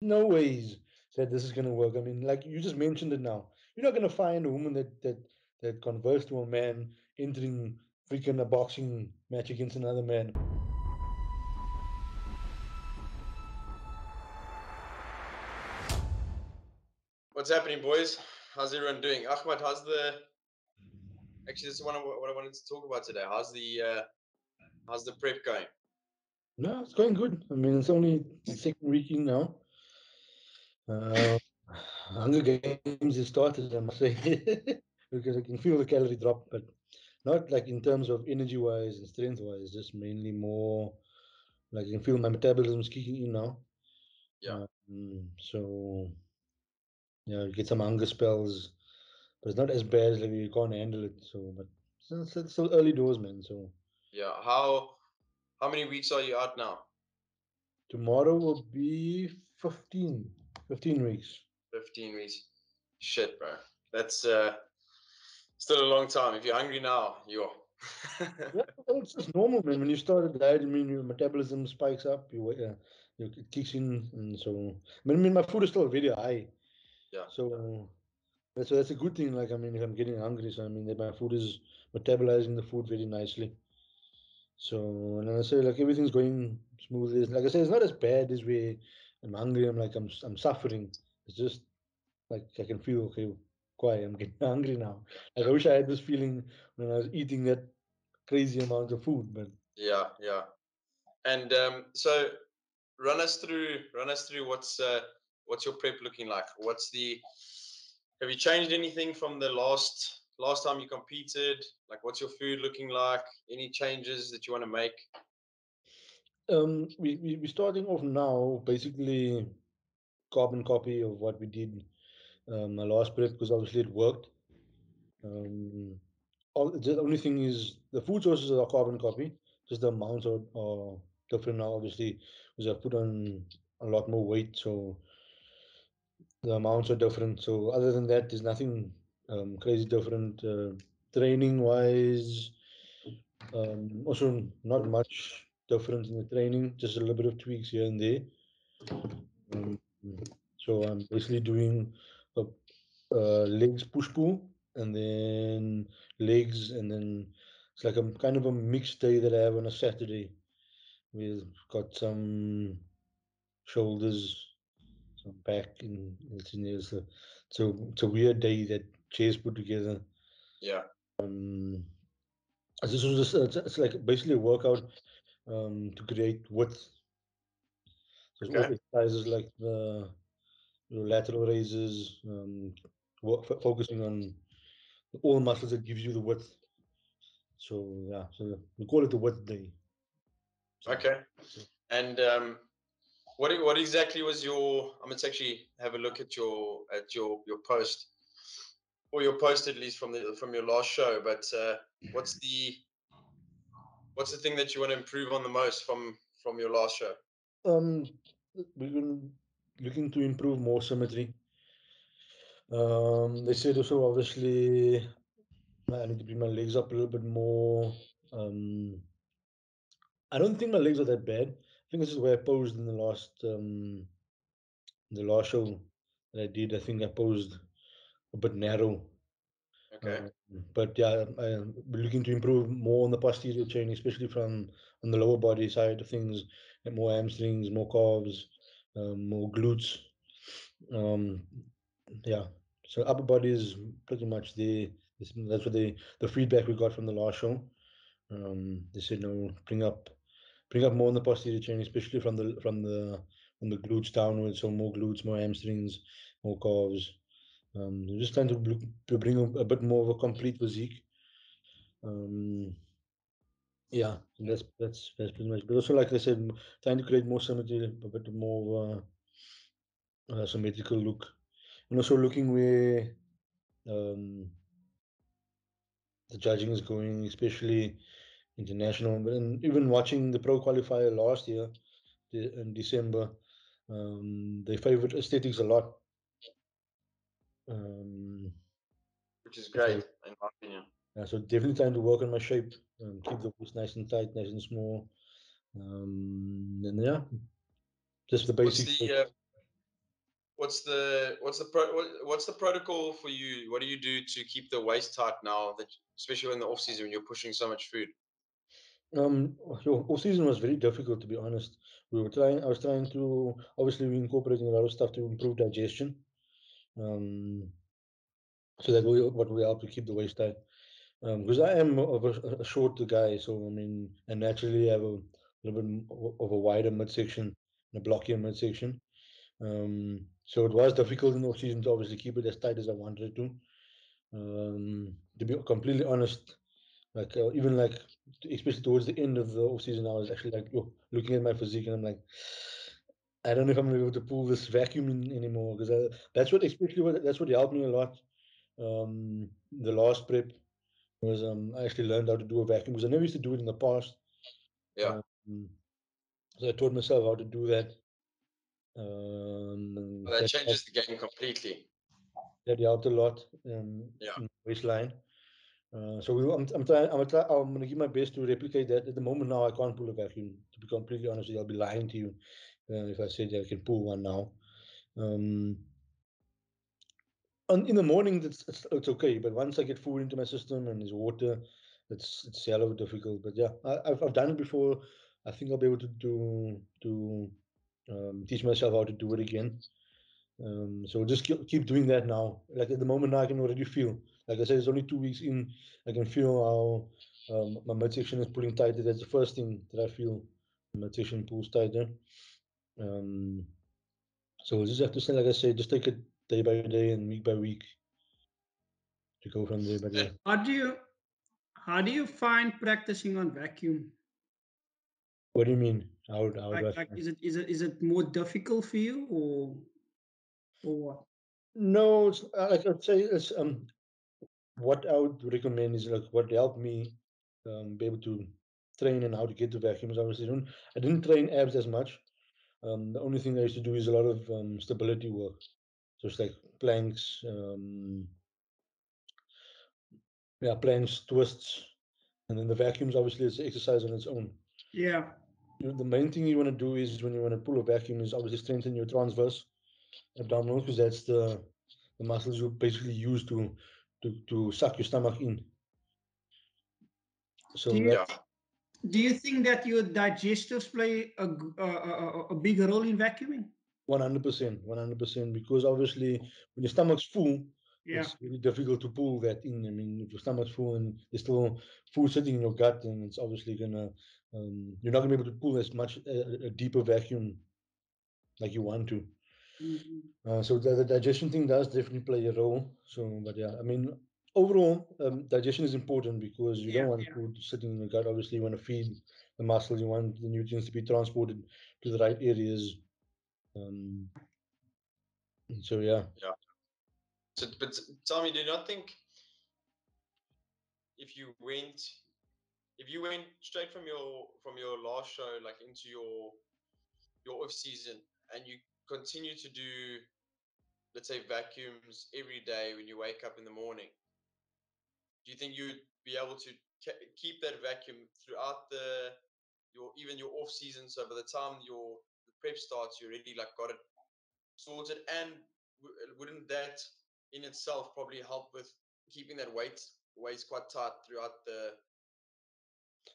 no ways that this is going to work. I mean, like you just mentioned it now. You're not going to find a woman that converts to a man entering freaking a boxing match against another man. What's happening, boys? How's everyone doing? Ahmad, how's the? Actually, this is what I wanted to talk about today. How's the prep going? No, it's going good. I mean, it's only the second week in now. Uh, Hunger Games has started, I must say, because I can feel the calorie drop, but not like in terms of energy wise and strength wise, just mainly more like I can feel my metabolism's kicking in now. Yeah, So yeah, you get some hunger spells, but it's not as bad as like you can't handle it. So, but it's still early doors, man. So yeah. How many weeks are you out now? tomorrow will be 15 weeks. 15 weeks. Shit, bro. That's still a long time. If you're hungry now, you're. Yeah, well, it's just normal, man. When you start a diet, I mean, your metabolism spikes up, it kicks in, and so. I mean, my food is still very high, Yeah, so that's a good thing. Like, I mean, if I'm getting hungry, so I mean, that my food is metabolizing the food very nicely. So, and I say like everything's going smoothly. Like I say, it's not as bad as we. I'm hungry. I'm suffering. It's just like I can feel okay. Quiet. I'm getting hungry now. Like I wish I had this feeling when I was eating that crazy amount of food, but yeah. And so run us through what's your prep looking like? Have you changed anything from the last time you competed? Like, what's your food looking like? Any changes that you want to make? we're starting off now, basically carbon copy of what we did my last prep because obviously it worked. Um, the only thing is the food sources are carbon copy, just the amounts are different now, obviously, because I've put on a lot more weight, so the amounts are different. So other than that, there's nothing crazy different. Training wise, also not much difference in the training, just a little bit of tweaks here and there. Um, so I'm basically doing a, legs push pull and then legs and then it's like a kind of a mixed day that I have on a Saturday. We've got some shoulders, some back, and it's in there. So it's a weird day that Chase put together. Yeah. Um, this was just it's like basically a workout to create width. So it's all Okay. exercises like the lateral raises, focusing on all muscles that gives you the width. So yeah, so we call it the width day. So Okay. And what exactly was your? I'm gonna actually have a look at your post, or your post at least from your last show. But what's the what's the thing that you want to improve on the most from your last show? um, we've been looking to improve more symmetry. They said also obviously I need to bring my legs up a little bit more. Um, I don't think my legs are that bad. I think this is where I posed in the last show that I did. I think I posed a bit narrow. Okay. Uh, but yeah, I'm looking to improve more on the posterior chain, especially from on the lower body side of things, and more hamstrings, more calves, more glutes. Um, yeah, so upper body is pretty much that's what the feedback we got from the last show. They said no, bring up more on the posterior chain, especially from the glutes downwards. So more glutes, more hamstrings, more calves. Just trying to bring a bit more of a complete physique. Um, yeah, that's pretty much. But also, like I said, trying to create more symmetry, a bit more symmetrical look, and also looking where um, the judging is going, especially international. But and even watching the pro qualifier last year in December, they favored aesthetics a lot. Um, Which is so great in my opinion. yeah, so definitely trying to work on my shape, keep the waist nice and tight, nice and small. And yeah, just the What's basics. the what's the protocol for you? What do you do to keep the waist tight now that especially in the off season when you're pushing so much food? Off season was very difficult to be honest. I was trying to, obviously we incorporating a lot of stuff to improve digestion. Um, so that will help to keep the waist tight. Because I am of a shorter guy, so I mean, I naturally have a little bit of a wider midsection and a blockier midsection. So it was difficult in the off season to obviously keep it as tight as I wanted it to. To be completely honest, like even like especially towards the end of the off season, I was actually like looking at my physique and I'm like, I don't know if I'm gonna be able to pull this vacuum in anymore because that's what especially that's what helped me a lot. The last prep was I actually learned how to do a vacuum because I never used to do it in the past. Yeah, Um, so I taught myself how to do that. well, And that changes the game completely. that helped a lot Yeah, in the waistline. So I'm trying. I'm gonna give my best to replicate that. At the moment now, I can't pull a vacuum. To be completely honest, with you, I'll be lying to you if I said I can pull one now. Um, in the morning, it's okay, but once I get food into my system and there's water, it's hell of difficult. But yeah, I've done it before. I think I'll be able to teach myself how to do it again. So just keep doing that now. Like at the moment now, I can already feel. Like I said, it's only 2 weeks in. I can feel how my midsection is pulling tighter. That's the first thing that I feel. My midsection pulls tighter. Um, so we'll just have to say, like I said, just take it day by day and week by week to go from there. But yeah, and How do you how do you find practicing on vacuum? what do you mean? How do I Like find? is it more difficult for you or what? No, it's like I'd say it's what I would recommend is like what helped me be able to train and how to get to vacuums. Obviously, I didn't train abs as much. The only thing I used to do is a lot of stability work. So it's like planks, yeah, planks, twists, and then the vacuums. Obviously, it's exercise on its own. Yeah. The main thing you want to do is when you want to pull a vacuum is obviously strengthen your transverse abdominals because that's the muscles you basically use to suck your stomach in. Do So you yeah, that's do you think that your digestives play a big role in vacuuming? 100%, 100%, because obviously when your stomach's full, Yeah. it's really difficult to pull that in. I mean, if your stomach's full and there's still food sitting in your gut, then it's obviously you're not gonna be able to pull as much a deeper vacuum like you want to. Mhm. So the digestion thing does definitely play a role. So, but yeah, I mean, overall, digestion is important because you don't Yeah, want yeah. food sitting in your gut. Obviously, you want to feed the muscles, you want the nutrients to be transported to the right areas. Um, so yeah. yeah. So, but tell me, do you not think if you went if you went straight from your last show like into your off season and you continue to do, let's say, vacuums every day when you wake up in the morning, do you think you'd be able to keep that vacuum throughout your even your off season? So by the time your the prep starts, you already like got it sorted, and wouldn't that in itself probably help with keeping that weight quite tight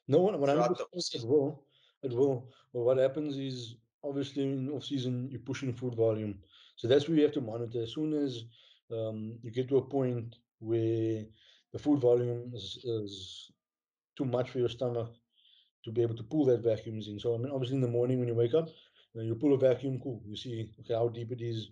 No, one hundred throughout the off percent. It season? will. It will. But what happens is obviously in off season you're pushing food volume, so that's where you have to monitor. As soon as you get to a point where the food volume is too much for your stomach to be able to pull that vacuums in. So I mean, obviously in the morning when you wake up, you pull a vacuum, cool. You see okay how deep it is.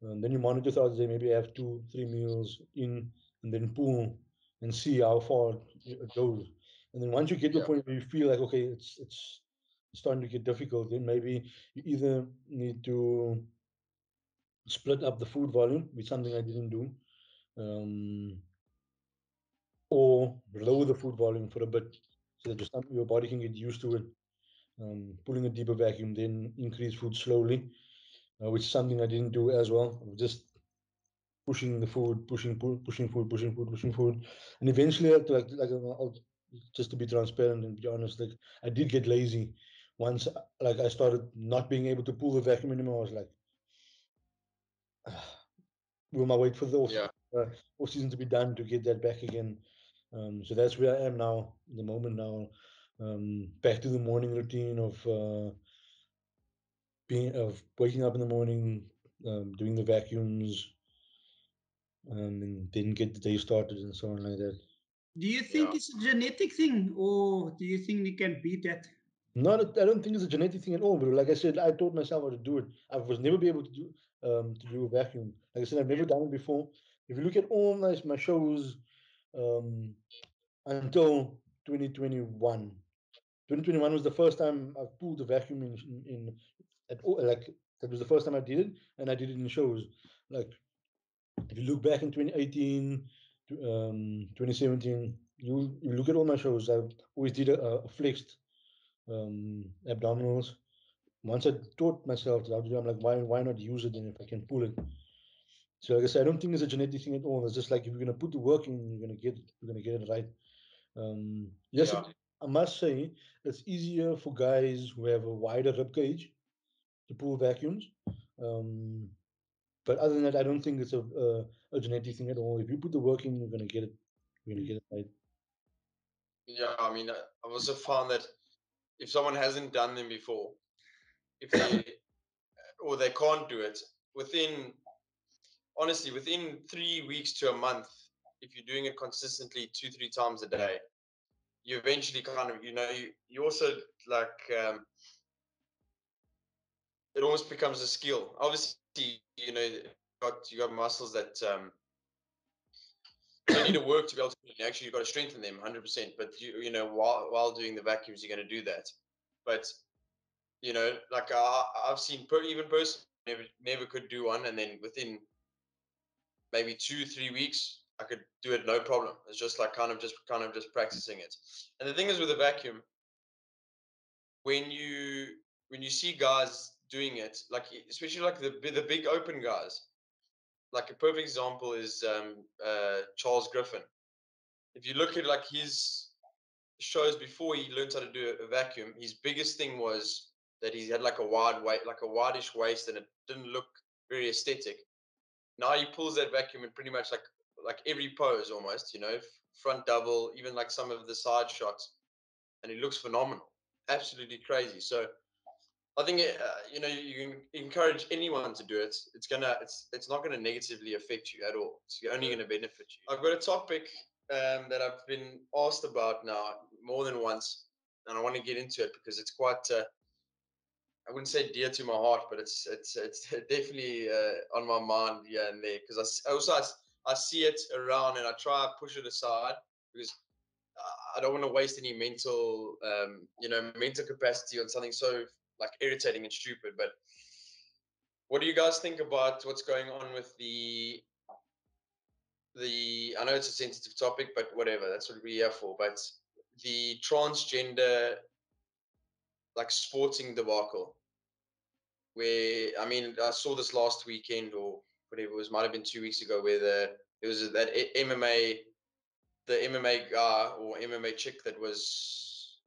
Then you monitor throughout the day. Maybe have 2, 3 meals in, and then pull and see how far it goes. And then once you get to a Yeah, point where you feel like okay, it's starting to get difficult, then maybe you either need to split up the food volume, which is something I didn't do, um, or lower the food volume for a bit so that your body can get used to it. Pulling a deeper vacuum, then increase food slowly, which is something I didn't do as well. Just pushing the food, pushing food, pushing food, pushing food, and eventually, just to be transparent and be honest, like I did get lazy once. Like I started not being able to pull the vacuum anymore. I was like, we might wait for the Yeah. off season to be done to get that back again. So that's where I am now, in the moment now. Back to the morning routine of waking up in the morning, doing the vacuums, and then get the day started and so on like that. Do you Yeah. think it's a genetic thing, or do you think you can beat that? Not, I don't think it's a genetic thing at all. But like I said, I taught myself how to do it. I was never be able to do a vacuum. Like I said, I've never done it before. If you look at all my shows, um, until 2021. 2021 was the first time I've pulled the vacuum in at all. Like that was the first time I did it, and I did it in shows. Like if you look back in 2018, 2017, you look at all my shows. I always did a flexed abdominals. Once I taught myself how to do, I'm like, why not use it then if I can pull it? So like I said, I don't think it's a genetic thing at all. It's just like if you're gonna put the work in, you're gonna get it right. Yes, Yeah. I must say it's easier for guys who have a wider rib cage to pull vacuums. Um, but other than that, I don't think it's a genetic thing at all. If you put the work in, you're gonna get it. You're gonna get it right. Yeah. I mean, I've also found that if someone hasn't done them before, if they or they can't do it within, honestly, within 3 weeks to a month, if you're doing it consistently 2, 3 times a day, you eventually kind of, you also like, it almost becomes a skill. Obviously, you got muscles that don't need to work to be able to. Actually, you've got to strengthen them 100%. But while doing the vacuums, you're going to do that. But like I've seen even personally never could do one, and then within maybe 2, 3 weeks, I could do it no problem. It's just like kind of just practicing it. And the thing is with a vacuum, when you see guys doing it, like especially like the big open guys, like a perfect example is Charles Griffin. If you look at like his shows before he learned how to do a vacuum, his biggest thing was that he had like a like a wideish waist, and it didn't look very aesthetic. Now he pulls that vacuum in pretty much like every pose almost, front double, even like some of the side shots, and it looks phenomenal, absolutely crazy. So I think you can encourage anyone to do it. It's not gonna negatively affect you at all. It's only gonna benefit you. I've got a topic that I've been asked about now more than once, and I want to get into it because it's quite. I wouldn't say dear to my heart, but it's definitely on my mind here and there because I see it around and I try to push it aside because I don't want to waste any mental capacity on something so like irritating and stupid. But what do you guys think about what's going on with the? I know it's a sensitive topic, but whatever. That's what we're here for. But the transgender like sporting debacle, where I mean, I saw this last weekend or whatever it was, might have been 2 weeks ago, where it was that MMA, the MMA guy or MMA chick that was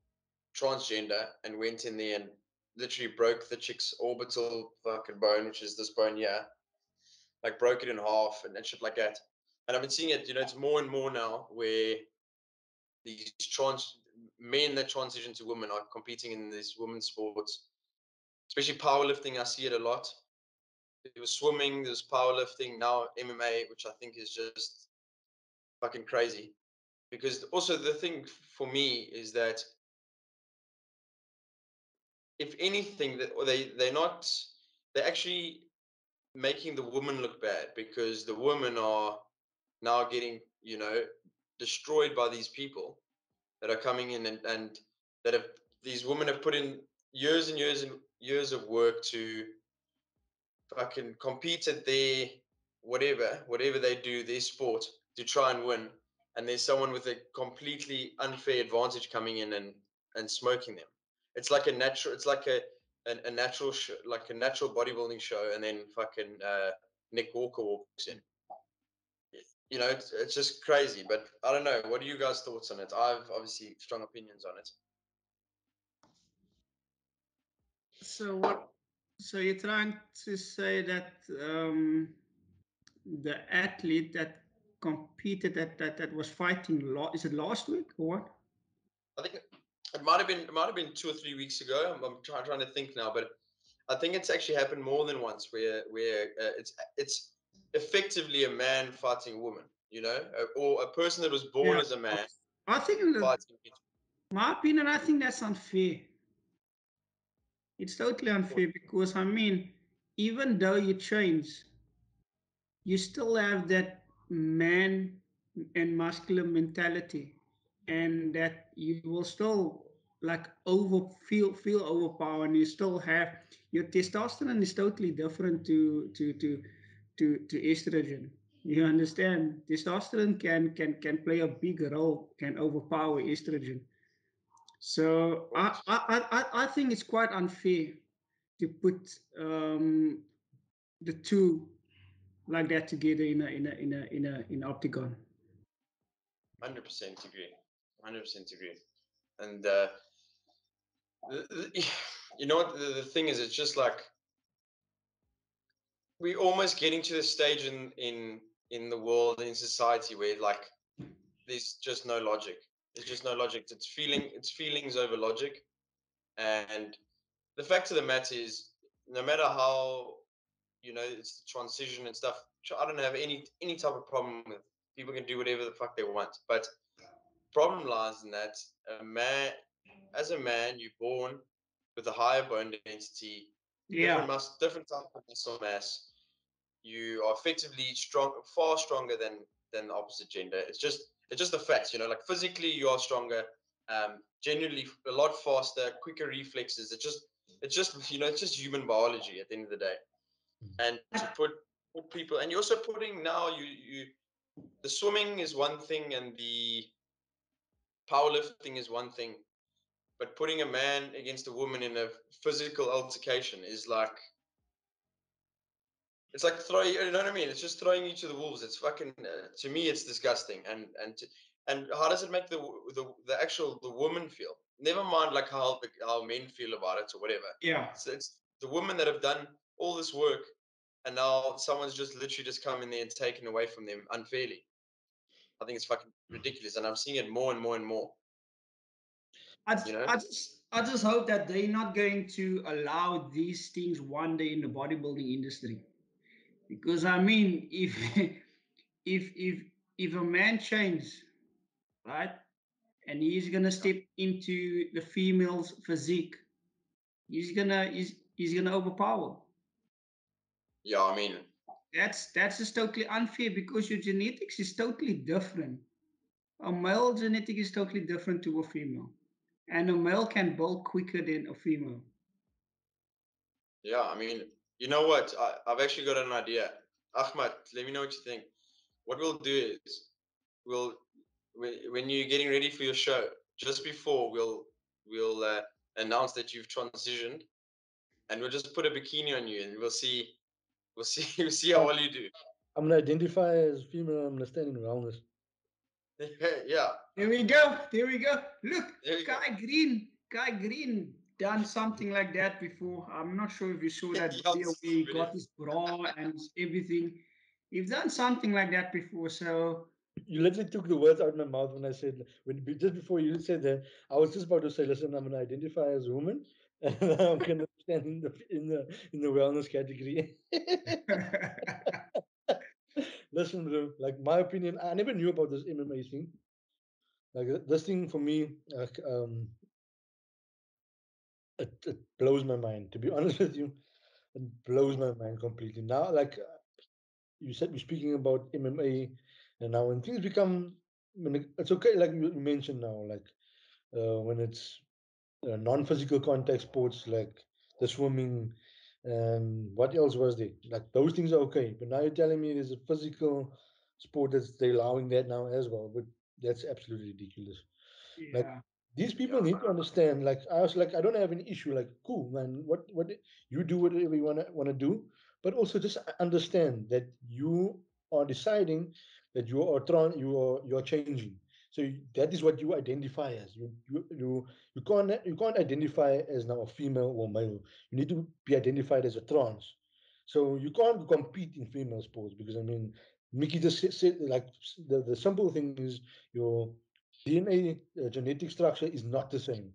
transgender and went in there and literally broke the chick's orbital fucking bone, which is this bone here, like broke it in half and shit like that. And I've been seeing it, it's more and more now where these trans men that transition to women are competing in these women's sports, especially powerlifting. I see it a lot. There was swimming, there's powerlifting, now MMA, which I think is just fucking crazy. Because also the thing for me is that if anything, that they're actually making the women look bad because the women are now getting destroyed by these people that are coming in and that have these women have put in years and years and years of work to fucking compete at their whatever they do, their sport, to try and win. And there's someone with a completely unfair advantage coming in and smoking them. It's like a natural. It's like a natural like a natural bodybuilding show, and then fucking Nick Walker walks in. It's just crazy. But I don't know. What are you guys' thoughts on it? I've obviously strong opinions on it. So what? So you're trying to say that the athlete that competed that was fighting. Is it last week or what? I think it might have been 2 or 3 weeks ago. I'm trying to think now, but I think it's actually happened more than once where it's effectively a man fighting a woman, or a person that was born Yeah, as a man I think, fighting. my opinion, I think that's unfair. It's totally unfair because I mean, even though you change, you still have that man and masculine mentality, and that you will still like feel overpowered, and you still have your testosterone is totally different to estrogen. You understand? Testosterone can play a big role, can overpower estrogen. So I think it's quite unfair to put the two like that together in a octagon. 100% agree. 100% agree. And you know what the thing is? It's just like we're almost getting to the stage in the world, in society, where like there's just no logic. There's just no logic. It's feelings over logic. And the fact of the matter is, no matter how it's the transition and stuff, I don't have any type of problem with. People can do whatever the fuck they want. But problem lies in that as a man, you're born with a higher bone density, Yeah, different type of muscle mass. You are effectively far stronger than the opposite gender. It's just a fact, like physically you are stronger, generally a lot faster, quicker reflexes. It's just human biology at the end of the day. And to put people, and you're also putting now the swimming is one thing and the powerlifting is one thing, but putting a man against a woman in a physical altercation is like it's like throwing, you know what I mean? It's just throwing you to the wolves. It's fucking to me, it's disgusting. And how does it make the actual the woman feel? Never mind like how men feel about it or whatever. yeah. So it's the women that have done all this work, and now someone's just literally just come in there and taken away from them unfairly. I think it's fucking ridiculous, and I'm seeing it more and more and more. You know? I just hope that they're not going to allow these things one day in the bodybuilding industry. Because I mean, if if if if a man changes, right, and he's gonna step into the female's physique, he's gonna overpower. Yeah, I mean, That's just totally unfair because your genetics is totally different. A male genetic is totally different to a female, and a male can build quicker than a female. yeah, I mean, you know what? I've actually got an idea. Ahmad, let me know what you think. What we'll do is we'll when you're getting ready for your show, just before we'll announce that you've transitioned, and we'll just put a bikini on you, and we'll see we'll see how Uh, well you do. I'm gonna identify as female. I'm gonna stand in wellness. Yeah, There we go. There we go. Look, there you go. Kai Green done something like that before. I'm not sure if you saw that Yeah, video it's where he video. got his bra and everything. He's done something like that before. So You literally took the words out of my mouth when I said just before you said that. I was just about to say, listen, I'm gonna identify as a woman, and I'm gonna stand in the wellness category. Listen, bro, like my opinion, I never knew about this MMA thing. Like this thing for me, it blows my mind. To be honest with you, it blows my mind completely. Now, like you said, we're speaking about MMA, and now when things become, it's okay. Like you mentioned now, like when it's non-physical contact sports like the swimming and what else was there? Like those things are okay. But now you're telling me there's a physical sport that's they're allowing that now as well. But that's absolutely ridiculous. Like yeah, these people Yeah, need to understand. Like I was like, I don't have any issue. Like, cool, man. What you do whatever you wanna do, but also just understand that you are deciding that you are changing. So that is what you identify as. You can't identify as now a female or male. You need to be identified as a trans. So you can't compete in female sports because I mean, Mickey just said like the simple thing is your DNA genetic structure is not the same.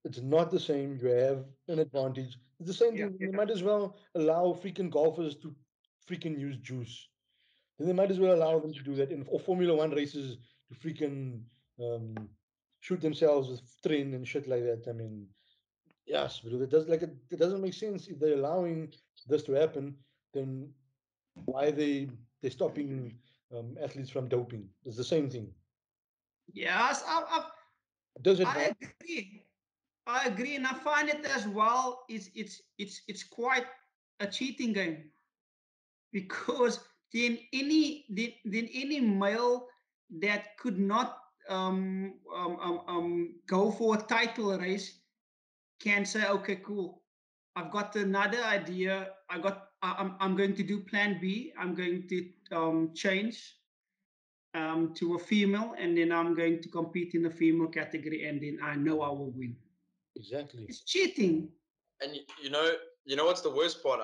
It's not the same. You have an advantage. It's the same Yeah, thing. They yeah. might as well allow freaking golfers to freaking use juice. Then they might as well allow them to do that. And or Formula One races to freaking shoot themselves with train and shit like that. I mean, yes, but it does like it doesn't make sense if they're allowing this to happen. Then why they stopping athletes from doping? It's the same thing. Yes, Does I advantage. agree. I agree, and I find it as well. It's quite a cheating game because then any male that could not go for a title race can say, okay, cool. I've got another idea. I'm going to do Plan B. I'm going to change to a female, and then I'm going to compete in the female category, and then I know I will win. Exactly. It's cheating. And you know what's the worst part?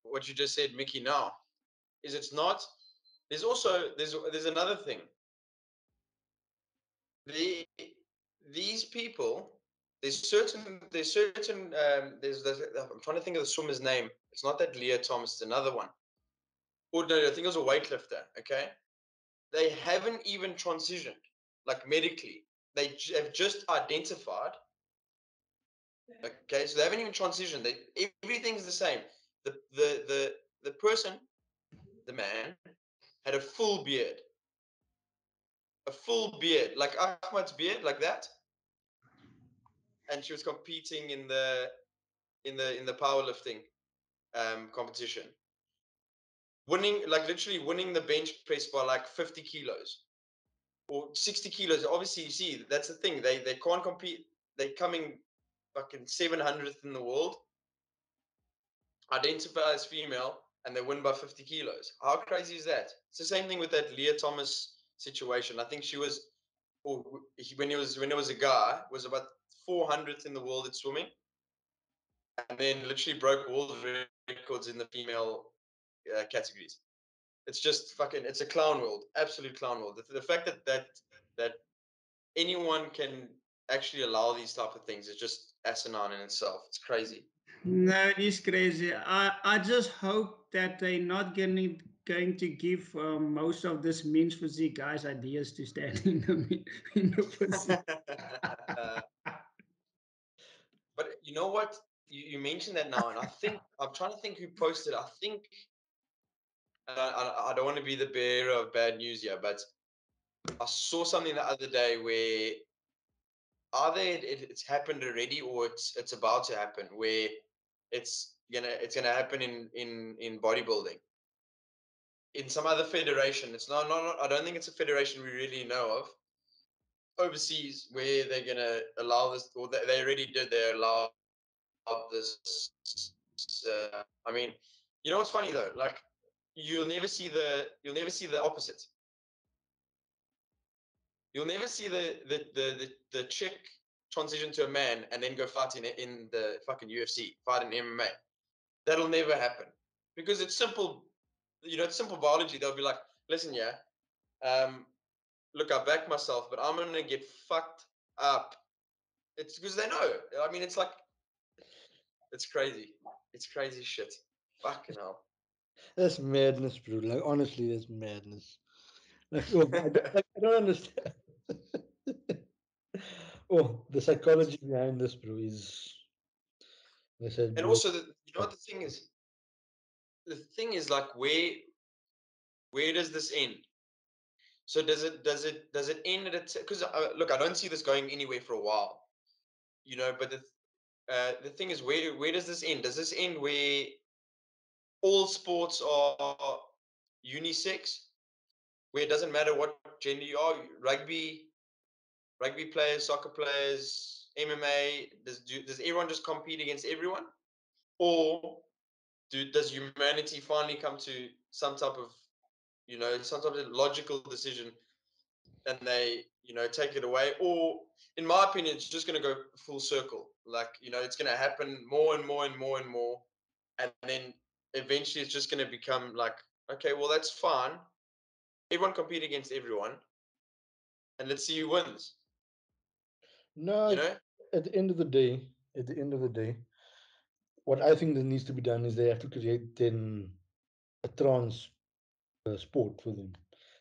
What you just said, Mickey. Now is it's not. There's also there's another thing. The these people. There's I'm trying to think of the swimmer's name. It's not that Leah Thomas. It's another one. Or no, I think it was a weightlifter. Okay, they haven't even transitioned like medically. They have just identified. Okay, so they haven't even transitioned. Everything's the same. The person, the man, had a full beard, like Ahmad's beard, like that, and she was competing in the powerlifting competition, winning like literally winning the bench press by like 50 kilos or 60 kilos. Obviously, you see that's the thing. They can't compete. They're coming fucking 700th in the world, identify as female, and they win by 50 kilos. How crazy is that? It's the same thing with that Leah Thomas situation. I think she was, or when he was a guy, was about 400th in the world at swimming, and then literally broke world records in the female categories. It's just fucking. It's a clown world, absolute clown world. The fact that anyone can actually allow these type of things is just asinine in itself. It's crazy. No, it is crazy. I just hope that they're not going to give most of this men's physique guys ideas to stand in in the physique. But you know what? You mentioned that now, and I think I'm trying to think who posted. I think I don't want to be the bearer of bad news here, but I saw something the other day where either it's happened already or it's about to happen, where it's gonna happen in bodybuilding in some other federation. It's not I don't think it's a federation we really know of overseas where they're gonna allow this, or they already did. They allowed this. I mean, you know what's funny though? Like, you'll never see the opposite. You'll never see the chick transition to a man and then go fight in the fucking UFC, fight in MMA. That'll never happen because it's simple. It's simple biology. They'll be like, listen, yeah, um, look, I back myself, but I'm gonna get fucked up. It's because they know. I mean, it's like it's crazy. It's crazy shit. Fucking hell. That's madness, bro. Like honestly, that's madness. Like, oh, I don't understand. Oh, the psychology behind this, bro, is I said, And bro. also, you know what the thing is? The thing is like, where does this end? So does it end at a? Because look, I don't see this going anywhere for a while. But the thing is, where does this end? Does this end where all sports are unisex, where it doesn't matter what gender you are? Rugby players, soccer players, MMA. Does everyone just compete against everyone, or does humanity finally come to some type of logical decision, and they take it away? Or in my opinion, it's just going to go full circle. Like, it's going to happen more and more and more and more. and then eventually it's just going to become like, okay, well, that's fine. Everyone compete against everyone, and let's see who wins. No, You know? at the end of the day, what I think that needs to be done is they have to create then a trans sport for them.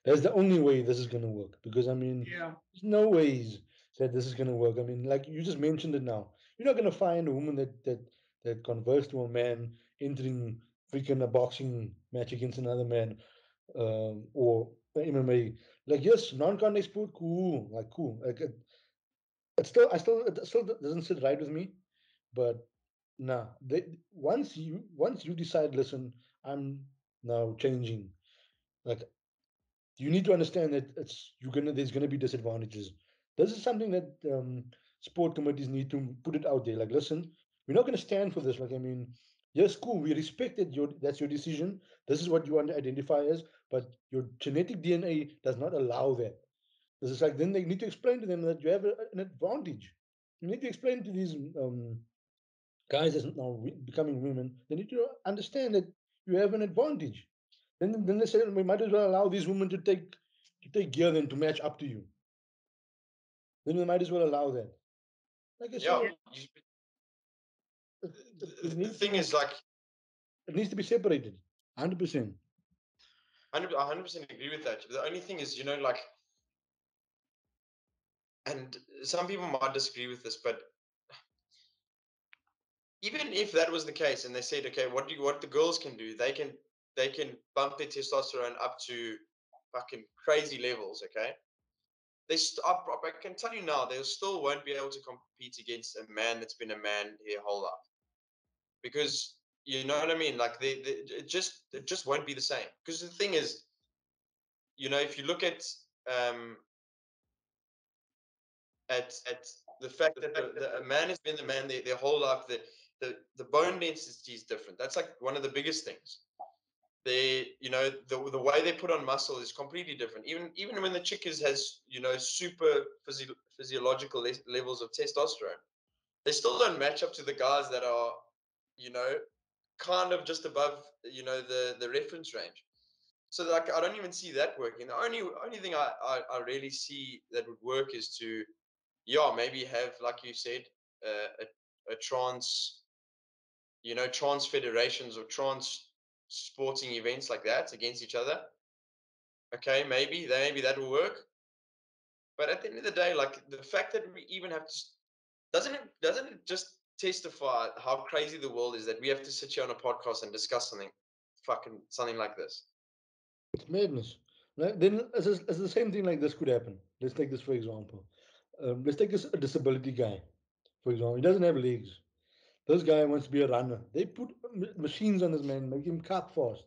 That's the only way this is going to work. Because I mean, Yeah. there's no ways that this is going to work. I mean, like you just mentioned it now. You're not going to find a woman that converts to a man entering freaking a boxing match against another man, or MMA. Like yes, non-contact sport, cool, like cool. Like it still doesn't sit right with me. But nah, once you decide, listen, I'm now changing. Like you need to understand that there's gonna be disadvantages. This is something that sport committees need to put it out there. Like, listen, we're not gonna stand for this. Like, I mean, yes, cool, we respect that that's your decision. This is what you want to identify as, but your genetic DNA does not allow that. This is like then they need to explain to them that you have an advantage. You need to explain to these guys that's now becoming women. They need to understand that you have an advantage. Then they say we might as well allow these women to take gear then to match up to you. Then we might as well allow that. Like I Yeah. say, it, The it needs thing to is, like, it needs to be separated. 100%. 100% agree with that. The only thing is, like, and some people might disagree with this, but even if that was the case, and they said, okay, what the girls can do, they can bump their testosterone up to fucking crazy levels. Okay, I can tell you now, they still won't be able to compete against a man that's been a man their whole life, because you know what I mean. Like it just won't be the same. Because the thing is, if you look um at the fact that a man has been the man their whole life, the bone density is different. That's like one of the biggest things. The way they put on muscle is completely different. Even when the chick has super physiological levels of testosterone, they still don't match up to the guys that are you know kind of just above the reference range. So like I don't even see that working. The only thing I really see that would work is to, yeah, maybe have, like you said, a trans federations or trans sporting events like that against each other. Okay, maybe that will work. But at the end of the day, like the fact that we even have to, doesn't it just testify how crazy the world is that we have to sit here on a podcast and discuss something like this? It's madness. Right? Then as the same thing like this could happen. Let's take this for example. Let's take this a disability guy, for example. He doesn't have legs. This guy wants to be a runner. They put machines on this man, make him cut fast.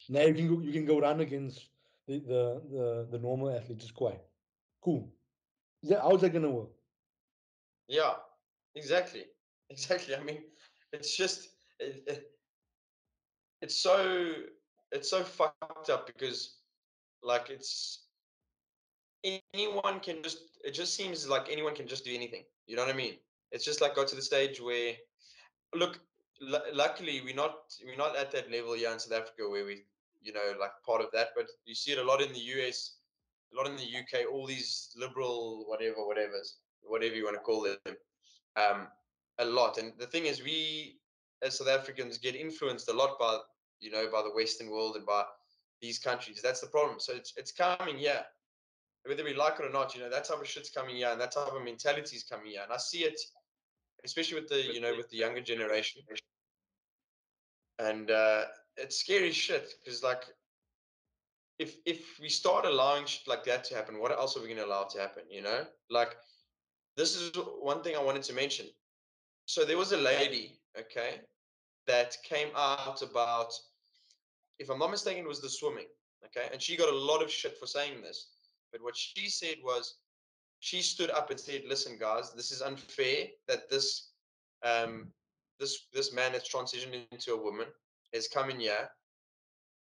Now you can go run against the normal athletes. It's quite cool. How's that gonna work? Yeah, exactly, exactly. I mean, it's just it's so it's so fucked up because like anyone can just it just seems like anyone can just do anything. You know what I mean? It's just like got to the stage where, look, luckily we're not at that level here in South Africa where we like part of that, but you see it a lot in the US, a lot in the UK, all these liberal whatever you want to call them, um, a lot. And the thing is, we as South Africans get influenced a lot by the Western world and by these countries. That's the problem. So it's coming here, whether we like it or not. That type of shit's coming here, and that type of mentality is coming here, and I see it, especially with the younger generation. And it's scary shit because, like, if we start allowing shit like that to happen, what else are we going to allow to happen? Like, this is one thing I wanted to mention. So there was a lady, okay, that came out about, if I'm not mistaken, it was the swimming, okay, and she got a lot of shit for saying this. But what she said was, she stood up and said, "Listen, guys, this is unfair that um, this man that's transitioned into a woman has come in here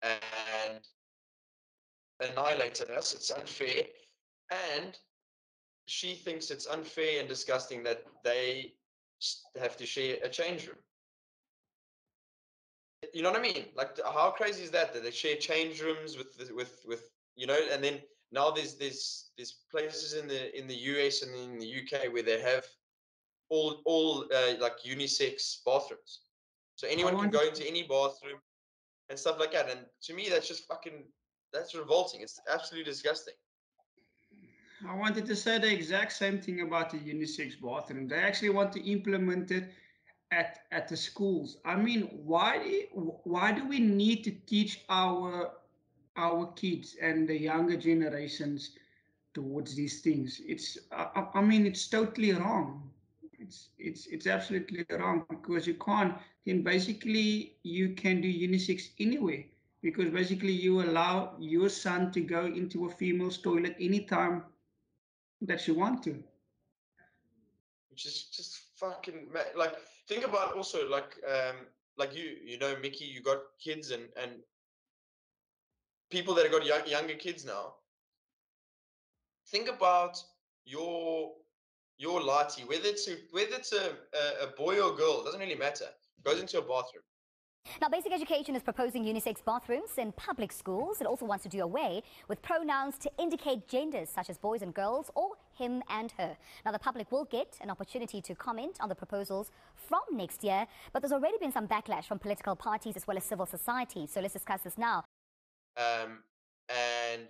and annihilated us. It's unfair." And she thinks it's unfair and disgusting that they have to share a change room. You know what I mean? Like, how crazy is that? That they share change rooms with and then now there's places in the US and in the UK where they have all like unisex bathrooms, so I anyone can wanted go into any bathroom and stuff like that. And to me, that's just fucking that's revolting. It's absolutely disgusting. I wanted to say the exact same thing about the unisex bathroom. They actually want to implement it at the schools. I mean, why do we need to teach our kids and the younger generations towards these things? I mean, it's totally wrong. It's absolutely wrong because you can't. Then basically you can do unisex anywhere because basically you allow your son to go into a female's toilet anytime that you want to. Which is just fucking like, think about also like Mickey, you got kids and people that have got younger kids now. Think about your your latte, whether it's a boy or girl, it doesn't really matter. Goes into a bathroom. Now, Basic Education is proposing unisex bathrooms in public schools. It also wants to do away with pronouns to indicate genders such as boys and girls or him and her. Now, the public will get an opportunity to comment on the proposals from next year, but there's already been some backlash from political parties as well as civil society. So let's discuss this now. And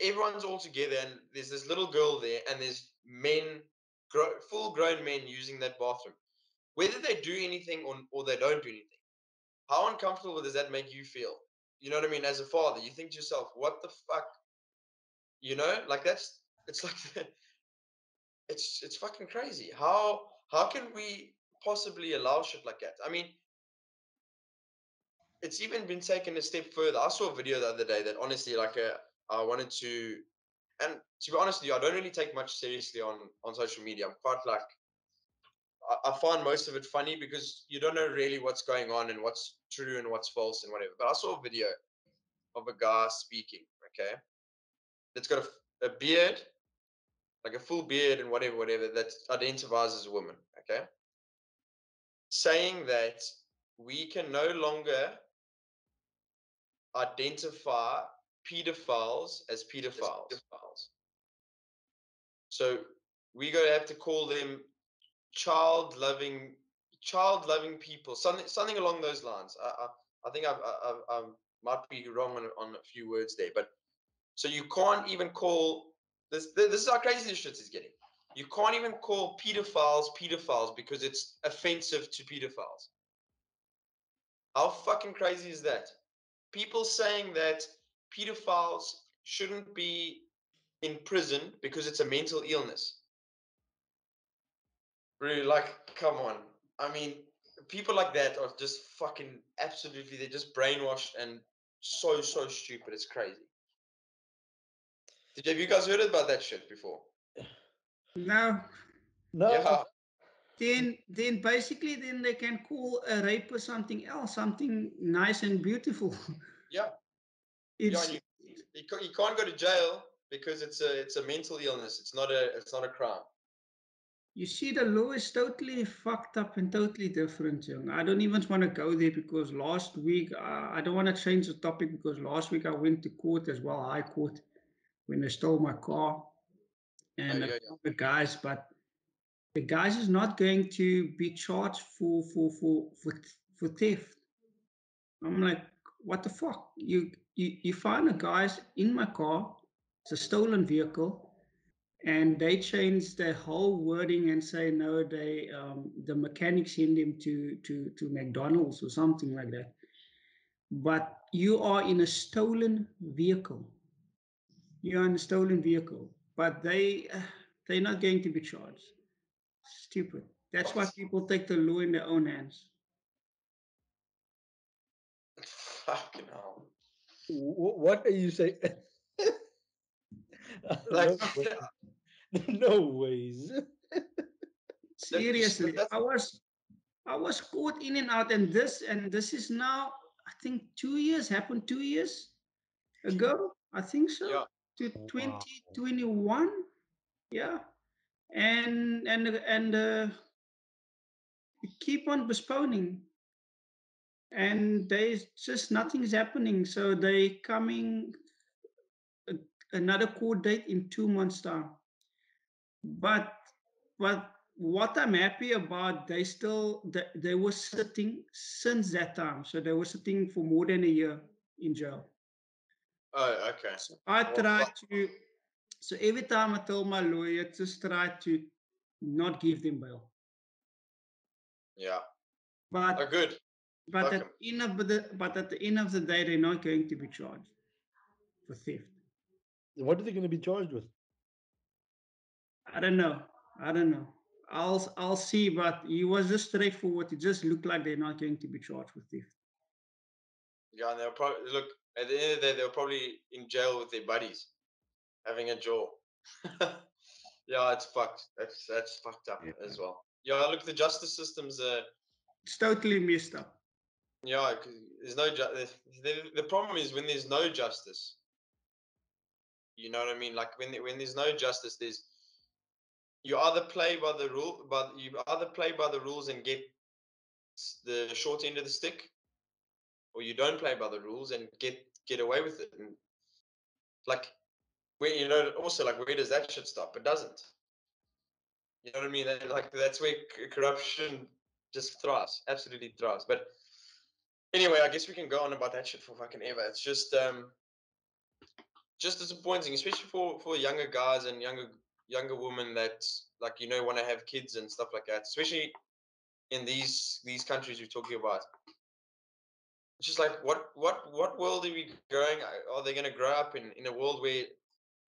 everyone's all together, and there's this little girl there, and there's men, full grown men using that bathroom. Whether they do anything or they don't do anything, how uncomfortable does that make you feel? You know what I mean? As a father, you think to yourself, what the fuck? Like it's like it's fucking crazy. How can we possibly allow shit like that? I mean, it's even been taken a step further. I saw a video the other day that honestly, I wanted to, and to be honest with you, I don't really take much seriously on social media. I'm quite like, I find most of it funny because you don't know really what's going on and what's true and what's false and whatever. But I saw a video of a guy speaking, okay, that's got a beard, like a full beard and whatever, that identifies as a woman, okay, saying that we can no longer identify pedophiles as pedophiles. So we're going to have to call them child loving people, something along those lines. I think I might be wrong on a few words there, but so you can't even call this is how crazy this shit is getting. You can't even call pedophiles because it's offensive to pedophiles. How fucking crazy is that? People saying that pedophiles shouldn't be in prison because it's a mental illness. Really, like, come on. I mean, people like that are just fucking absolutely, they're just brainwashed and so stupid. It's crazy. Have you guys heard about that shit before? No, No, Yeah, then basically then they can call a rapist something else, something nice and beautiful. yeah, yeah. And It's you can't go to jail because it's a mental illness. It's not a crime. you see the law is totally fucked up and totally different, young. I don't even want to go there because last week I don't want to change the topic because last week I went to court as well, high court, when they stole my car Oh and yeah, the guys, but the guys is not going to be charged for theft. I'm like, what the fuck? You find the guys in my car, it's a stolen vehicle, and they changed the whole wording and say no, they the mechanic send him to McDonald's or something like that. But you are in a stolen vehicle. You are in a stolen vehicle, but they're not going to be charged. Stupid. yeah. That's why What? people take the law in their own hands. Fucking hell. what are you saying? Like, No way. No ways. Seriously, that's I was caught in and out, and this is now I think 2 years happened 2 years ago. I think so yeah. to Wow. 2021. Yeah, and keep on postponing. and there's just nothing's happening. So they coming a, another court date in 2 months' time. But what I'm happy about, they were sitting since that time. So they were sitting for more than a year in jail. Oh, okay. So I Well, tried to. So every time I told my lawyer, just try to not give them bail. yeah. Oh, But good. but Fuck at 'em. at the end of the day, they're not going to be charged for theft. What are they going to be charged with? I don't know. I don't know. I'll see. But he was just straightforward. It just looked like they're not going to be charged with theft. Yeah, and they'll probably look at the end of the day. They're probably in jail with their buddies, having a jaw. Yeah, it's fucked. That's fucked up Yeah. as well. Yeah, look, the justice system's It's totally messed up. yeah. 'Cause there's no the problem is when there's no justice. You know what I mean? Like when there's no justice, there's you either play by the rule, but you either play by the rules and get the short end of the stick, or you don't play by the rules and get away with it. And like where also like where does that shit stop? It doesn't. You know what I mean? Like that's where corruption just thrives, absolutely thrives. But anyway, I guess we can go on about that shit for fucking ever. It's just disappointing, especially for younger guys and younger women that like want to have kids and stuff like that. Especially in these countries we're talking about. It's just like what world are we going? Are they going to grow up in a world where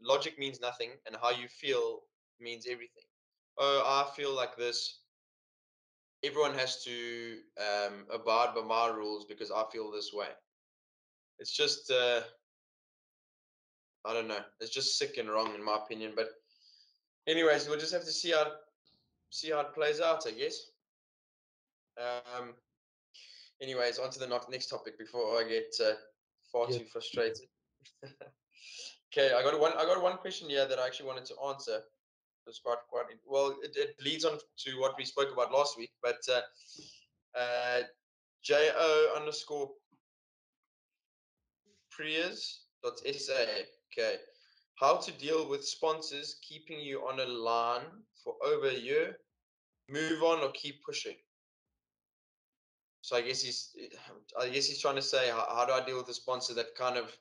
logic means nothing and how you feel means everything? Oh, I feel like this. Everyone has to abide by my rules because I feel this way. It's just I don't know. It's just sick and wrong in my opinion. But anyways, we'll just have to see how it plays out, I guess. Um, anyways, on to the next topic before I get far Yes. too frustrated. Okay, I got one question here that I actually wanted to answer. It's quite well. It leads on to what we spoke about last week, but jo underscore prias.sa. Okay, how to deal with sponsors keeping you on a line for over a year? Move on or keep pushing. So I guess he's trying to say how do I deal with a sponsor that kind of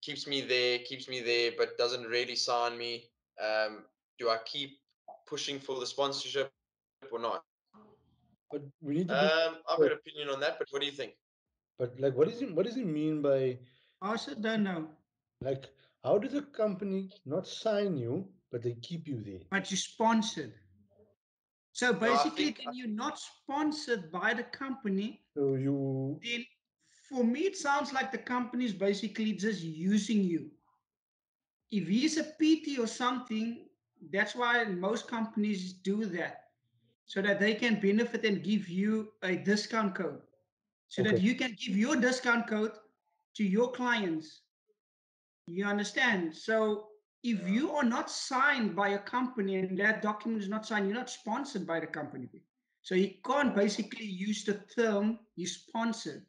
keeps me there, but doesn't really sign me. Do I keep pushing for the sponsorship or not? But we need to be. I've got an opinion on that, but what do you think? But like, what does it mean by I also don't know. like? How does a company not sign you, but they keep you there? But you sponsored. So No, I basically, think when you're not sponsored by the company, So you then for me it sounds like the company is basically just using you. If he's a PT or something, that's why most companies do that, so that they can benefit and give you a discount code, so that okay? you can give your discount code to your clients. You understand? So if yeah. you are not signed by a company and that document is not signed, you're not sponsored by the company. So you can't basically use the term you sponsored.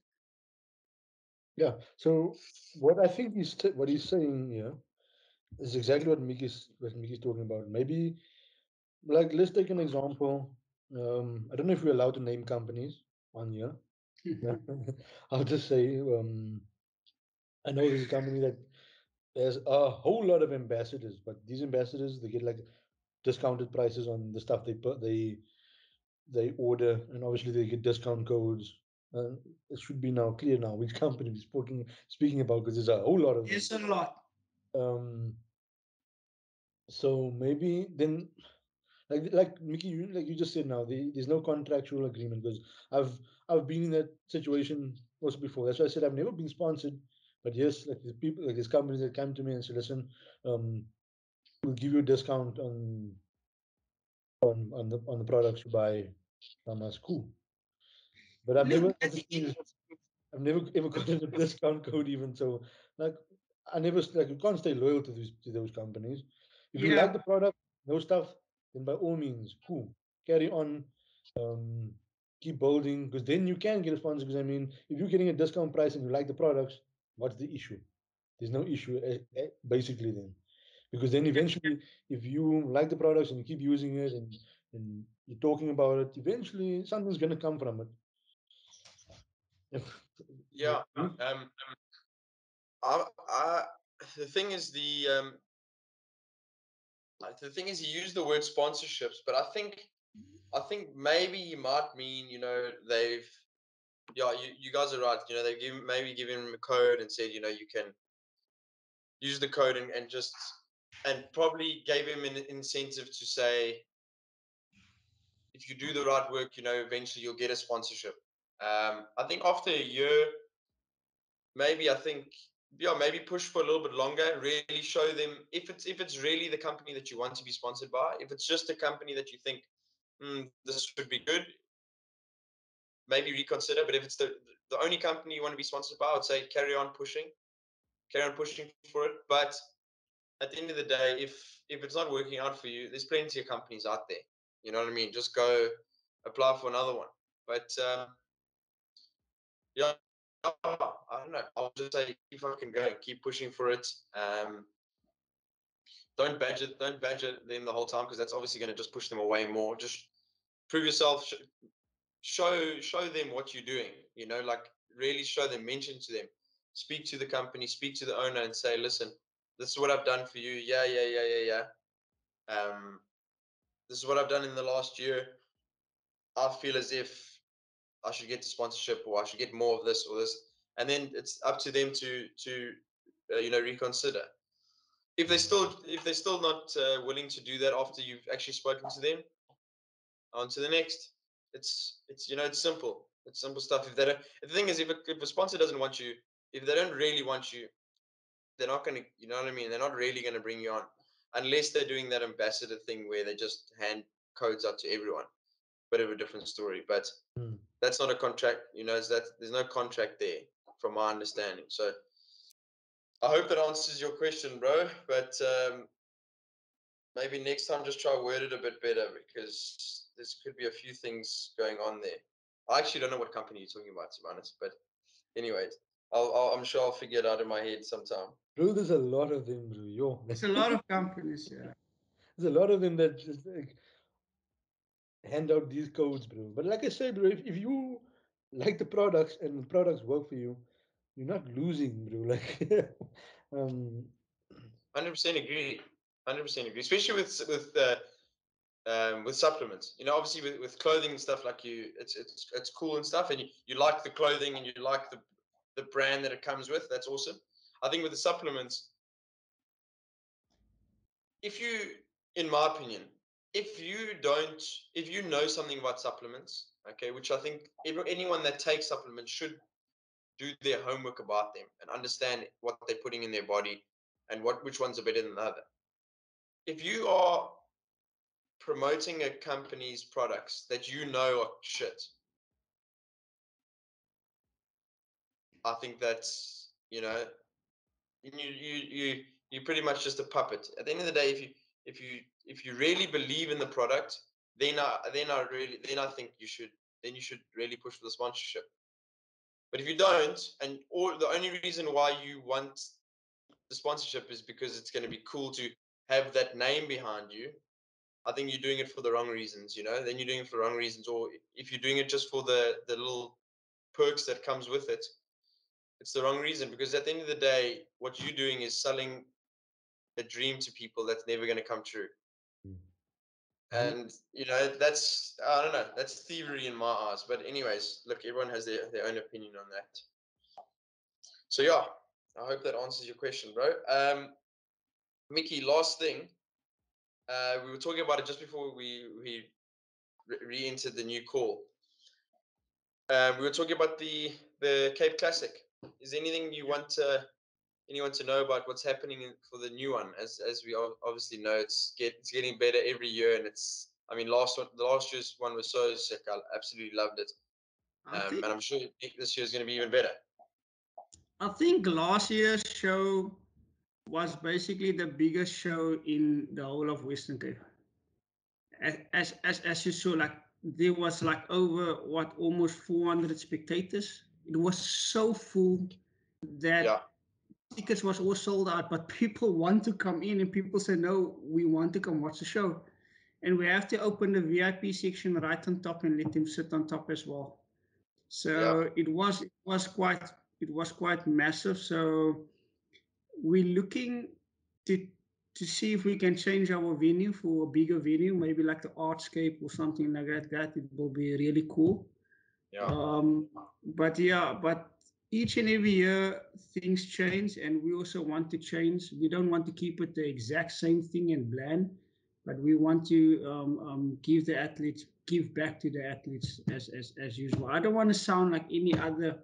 Yeah. So what I think what he's saying here is exactly what Mickey's talking about. Maybe like let's take an example. I don't know if we're allowed to name companies on here. Yeah. I'll just say I know there's a company that has a whole lot of ambassadors, but these ambassadors they get like discounted prices on the stuff they order, and obviously they get discount codes. And it should be now clear now which company we're speaking about because there's a whole lot of them. There's a lot. Um, so maybe then, like Mickey, like you just said now, there's no contractual agreement because I've I've been in that situation also before. That's why I said I've never been sponsored, but yes, like there's people like there's companies that come to me and say, listen, um, we'll give you a discount on the products you buy from us. Cool. But I've Look, never at ever the seen I've never ever gotten a discount code even so like I never like you can't stay loyal to those companies. If you like yeah, the product, no stuff, then by all means, cool. Carry on. Um keep building, because then you can get a sponsor. Because I mean, if you're getting a discount price and you like the products, what's the issue? There's no issue, basically, then, because then eventually, if you like the products and you keep using it, and you're talking about it, eventually something's gonna come from it. Yeah. Hmm? I, the thing is the thing is he used the word sponsorships, but I think maybe he might mean, they've, yeah, you guys are right. They've maybe given him a code and said, you can use the code and just, and probably gave him an incentive to say, if you do the right work, eventually you'll get a sponsorship. I think after a year, maybe I think, yeah, maybe push for a little bit longer. Really show them if it's really the company that you want to be sponsored by. If it's just a company that you think, this would be good, maybe reconsider. But if it's the only company you want to be sponsored by, I would say carry on pushing for it. But at the end of the day, if it's not working out for you, there's plenty of companies out there. You know what I mean? Just go apply for another one. But yeah, I don't know. I'll just say keep fucking going, keep pushing for it. Don't badger them the whole time, because that's obviously going to just push them away more. Just prove yourself, show them what you're doing. Like really show them, mention to them, speak to the company, speak to the owner, and say, listen, this is what I've done for you. Yeah, yeah, yeah, yeah, yeah. This is what I've done in the last year. I feel as if I should get the sponsorship, or I should get more of this or this, and then it's up to them to reconsider. If they're still not willing to do that after you've actually spoken to them, on to the next. It's simple. It's simple stuff. If they don't, the thing is, if a sponsor doesn't want you, if they don't really want you, they're not gonna. You know what I mean? They're not really gonna bring you on, unless they're doing that ambassador thing where they just hand codes out to everyone. Bit of a different story, but Hmm. that's not a contract. Is that there's no contract there, from my understanding. So I hope that answers your question, bro. But maybe next time just try word it a bit better, because there could be a few things going on there. I actually don't know what company you're talking about, to be honest. But anyways, I'm sure I'll figure it out in my head sometime. Bro, there's a lot of them, bro. Yo, There's a lot of companies, yeah. there's a lot of them that just like hand out these codes, bro. But like I said, bro, if you like the products and the products work for you, you're not losing, bro. Like, um, 100% agree. 100% agree. Especially with supplements. Obviously with clothing and stuff, like it's cool and stuff, and you like the clothing and you like the brand that it comes with. That's awesome. I think with the supplements, if you, in my opinion, if you don't, if you know something about supplements, okay, which I think anyone that takes supplements should do their homework about them and understand what they're putting in their body and which ones are better than the other. If you are promoting a company's products that you know are shit, I think that's you pretty much just a puppet. At the end of the day, if you really believe in the product, then I think you should really push for the sponsorship. But if you don't, and or the only reason why you want the sponsorship is because it's going to be cool to have that name behind you, I think you're doing it for the wrong reasons. Then you're doing it for the wrong reasons. Or if you're doing it just for the little perks that comes with it, it's the wrong reason, because at the end of the day, what you're doing is selling a dream to people that's never going to come true. And that's, I don't know, that's thievery in my eyes. But anyways, look, everyone has their own opinion on that. So yeah, I hope that answers your question, bro. Mickey, last thing, we were talking about it just before we re-entered the new call. We were talking about the Cape Classic. Is there anything you want anyone to know about what's happening for the new one? As we obviously know, it's getting better every year, and I mean, the last year's one was so sick. I absolutely loved it, I think and I'm sure this year's going to be even better. I think last year's show was basically the biggest show in the whole of Western Cape. As you saw, like there was like over what, almost 400 spectators. It was so full Yeah. that tickets was all sold out, but people want to come in and people say, no, we want to come watch the show. And we have to open the VIP section right on top and let them sit on top as well. Yeah. So it was quite massive. So we're looking to to see if we can change our venue for a bigger venue, maybe like the Artscape or something like that. That it will be really cool. Yeah. But yeah, but each and every year things change, and we also want to change. We don't want to keep it the exact same thing and bland, but we want to give back to the athletes as usual. I don't want to sound like any other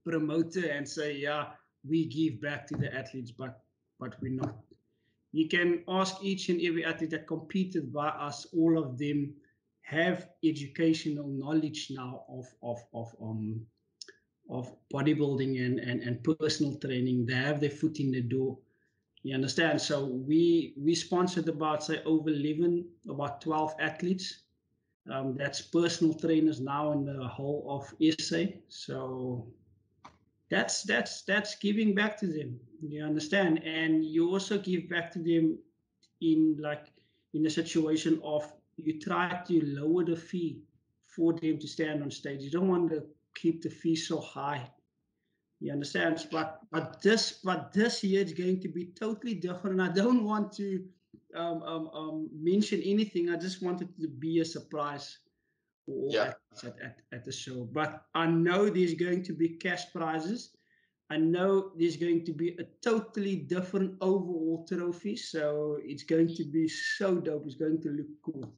promoter and say, yeah, we give back to the athletes, but we're not. You can ask each and every athlete that competed by us, all of them have educational knowledge now of bodybuilding and personal training. They have their foot in the door. You understand? So we sponsored about, say, over 11, about 12 athletes. That's personal trainers now in the whole of SA. So that's giving back to them. You understand? And you also give back to them in like in a situation of you try to lower the fee for them to stand on stage. You don't want to keep the fee so high. You understand? But this year it's going to be totally different. I don't want to mention anything. I just want it to be a surprise for all Yeah. athletes at the show. But I know there's going to be cash prizes. I know there's going to be a totally different overall trophy. So it's going to be so dope. It's going to look cool.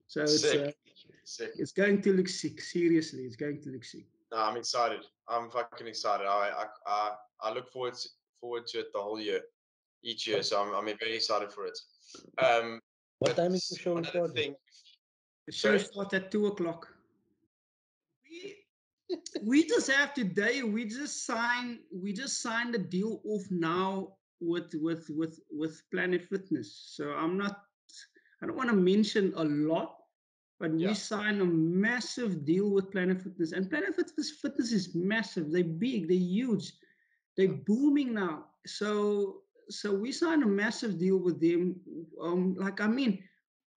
So Sick. Sick. it's going to look sick. Seriously, it's going to look sick. No, I'm excited. I'm fucking excited. I look forward to it the whole year, each year. So I'm very excited for it. What But time is the show one other starting? thing. The show Sorry. starts at 2 o'clock. We just have today. We just signed a deal off now with Planet Fitness. So I don't want to mention a lot, but we Yeah. signed a massive deal with Planet Fitness, and Planet Fitness is massive. They're big. They're huge. They're booming now. So we signed a massive deal with them. Like, I mean,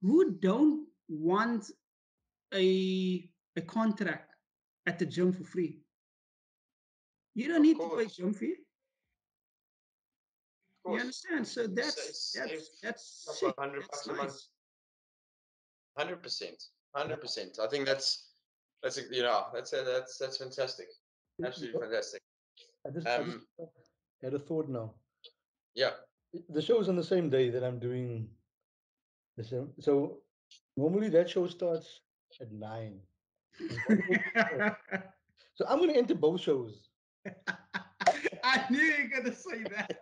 who don't want a contract at the gym for free? You don't Of need to pay course. gym fee. Of You course. understand? So Save a that's couple sick. of $100 That's a month. nice. 100%. 100%. I think that's that's fantastic. Absolutely fantastic. I just had a thought now. Yeah. The show is on the same day that I'm doing the same. So normally that show starts at 9. And volleyball is at 4. So I'm going to enter both shows. I knew you were gonna say that.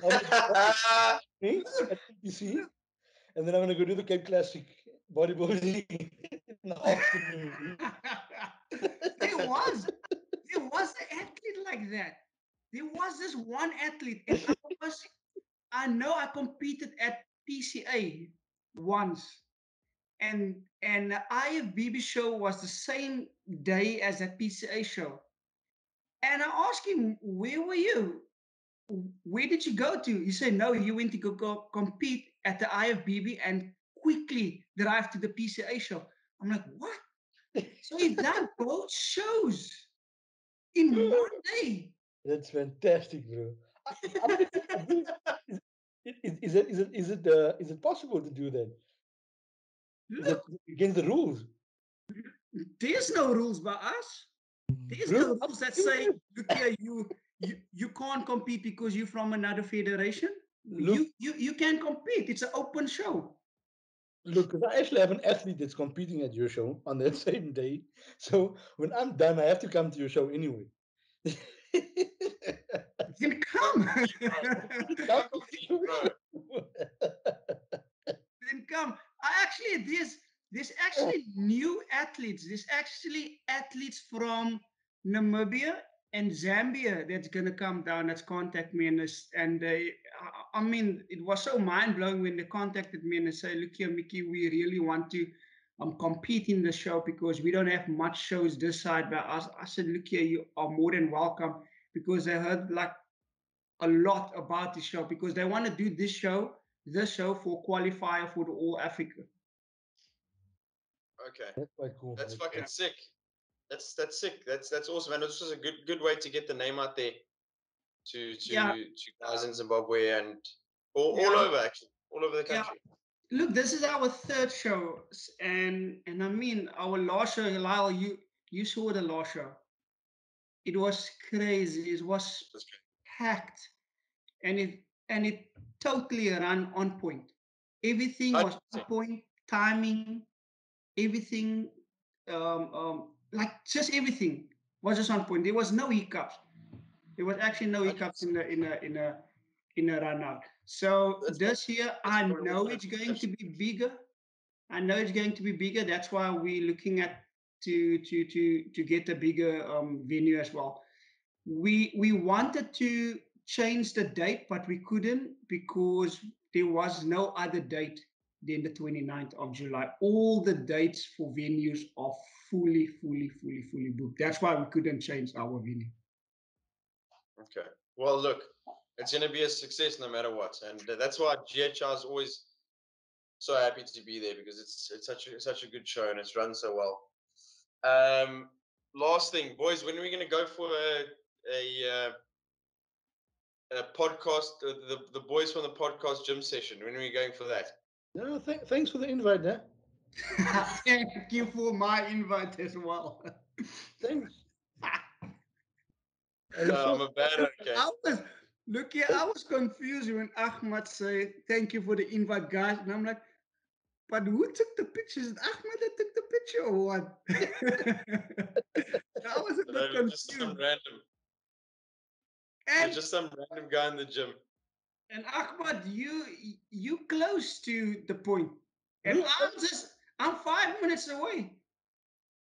I'm going to do boxing at PTC, and then I'm going to go do the Cape Classic bodybuilding in the afternoon. there was there was an athlete like that. There was this one athlete, and I know I competed at PCA once, and the IFBB show was the same day as that PCA show. And I asked him, "Where were you? Where did you go to?" He said, "No, you went to go compete at the IFBB and quickly drive to the PCA show." I'm like, "What?" So he's done both shows in one day. That's fantastic, bro. I'm going to do. Is it possible to do that? Is that Look, against the rules, there's no rules by us. There's bro? no I'm rules that say, serious. "Look here, you can't compete because you're from another federation." Look, You can compete. It's an open show. look, 'cause I actually have an athlete that's competing at your show on that same day. So when I'm done, I have to come to your show anyway. Then Go come. compete, bro. Go Come to compete, your bro. show. Then come. There's actually new athletes. There's actually athletes from Namibia and Zambia that's gonna come down. That's contact me and they. I mean, it was so mind blowing when they contacted me and they say, "Look here, Mickey, we really want to compete in the show because we don't have much shows this side. But I said, look here, you are more than welcome, because they heard like a lot about the show, because they want to do this show for qualifier for the All Africa. Okay, That's quite cool. that's That's fucking sick. That's sick. That's awesome, and it's just a good way to get the name out there Yeah, to guys in Zimbabwe and all yeah, over, actually, all over the yeah. country. Look, this is our third show, and I mean our last show, Lyle. You saw the last show. It was crazy. It was That's great. packed, and it totally ran on point. Everything was on 100%. point. Timing, everything, like just everything was just on point. There was no hiccups. There was actually no hiccups 100%. in a run out. So That's this year, that's I probably know one of it's the going to exceptions. be bigger. I know it's going to be bigger. That's why we're looking at to get a bigger venue as well. We wanted to change the date, but we couldn't because there was no other date than the 29th of July. All the dates for venues are fully booked. That's why we couldn't change our venue. Okay. Well, look, it's going to be a success no matter what, and that's why GHR is always so happy to be there because it's such a good show and it's run so well. Last thing, boys, when are we going to go for a podcast? The boys from the podcast gym session. When are we going for that? no, thanks for the invite, there. Thank you for my invite as well. Thanks. And I'm so, a bad okay. I was look here, I was confused when Ahmad said thank you for the invite, guys. And I'm like, but who took the pictures? Is it Ahmad that took the picture or what? I was a bit We're just some confused. random. We're And just some random guy in the gym. and Ahmad, you close to the point. And really, I'm 5 minutes away.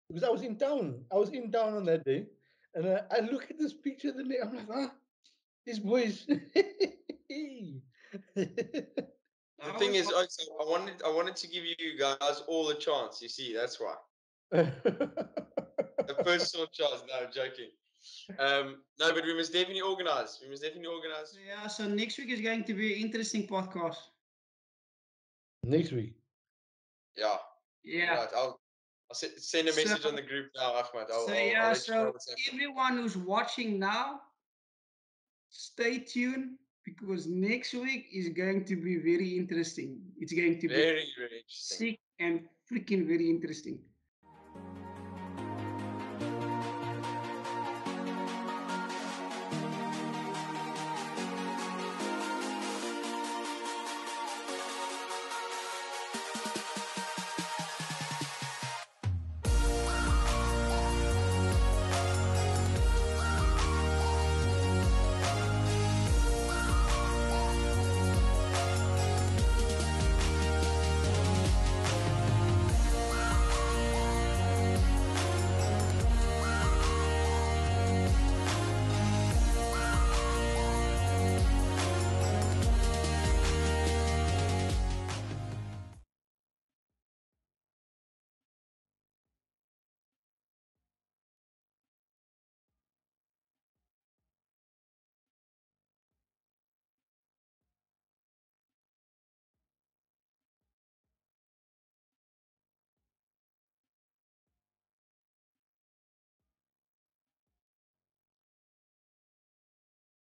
because I was in town. I was in town on that day, and I look at this picture the day. I'm like, these boys. The I thing was is, I wanted to give you guys all a chance. You see, that's why a personal chance. No, I'm joking. No, but we must definitely organize. We must definitely organize. yeah, so next week is going to be an interesting podcast. Next week. Yeah, Yeah. right. I'll send a So message on the group now, Ahmad. so I'll yeah, let you know so what's happening. everyone who's watching now, stay tuned because next week is going to be very interesting. It's going to be Very, very interesting. sick and freaking very interesting.